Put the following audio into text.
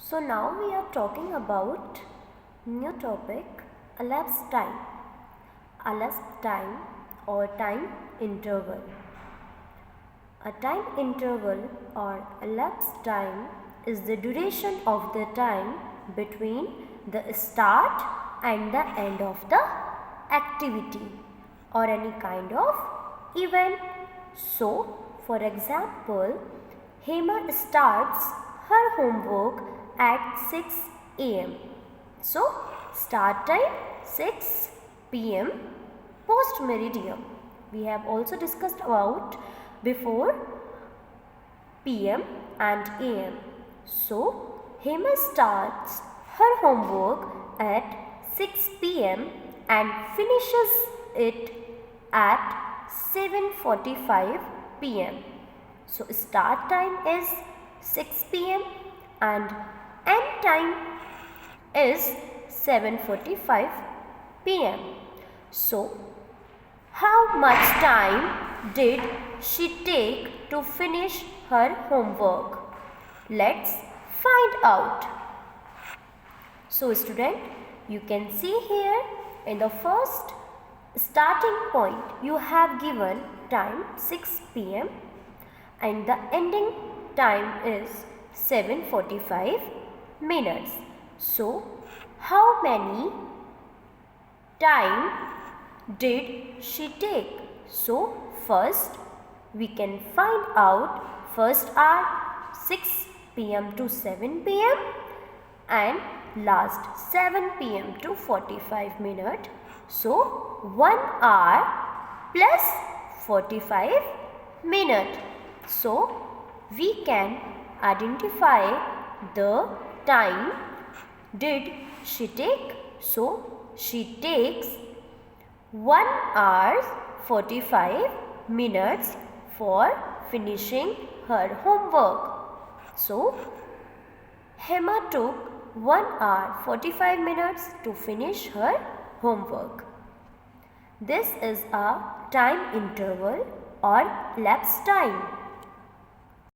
So now we are talking about new topic, elapsed time. Elapsed time or time interval. A time interval or elapsed time is the duration of the time between the start and the end of the activity or any kind of event. So, for example, Hema starts her homework at 6 a.m. So, start time 6 p.m. post meridian. We have also discussed about before p.m. and a.m. So, Hema starts her homework at 6 p.m. and finishes it at 7:45 p.m. So, start time is 6 p.m. and end time is 7:45 p.m. So, how much time did she take to finish her homework? Let's find out. So, student, you can see here in the first starting point you have given time 6 p.m. and the ending time is 7:45 minutes. So, how many time did she take? So, first we can find out first hour 6 p.m. to 7 p.m. and last 7 p.m. to 45 minutes. So, 1 hour plus 45 minutes. So, we can identify the time did she take. So, she takes 1 hour 45 minutes for finishing her homework. So, Hema took 1 hour 45 minutes to finish her homework. This is a time interval or elapsed time.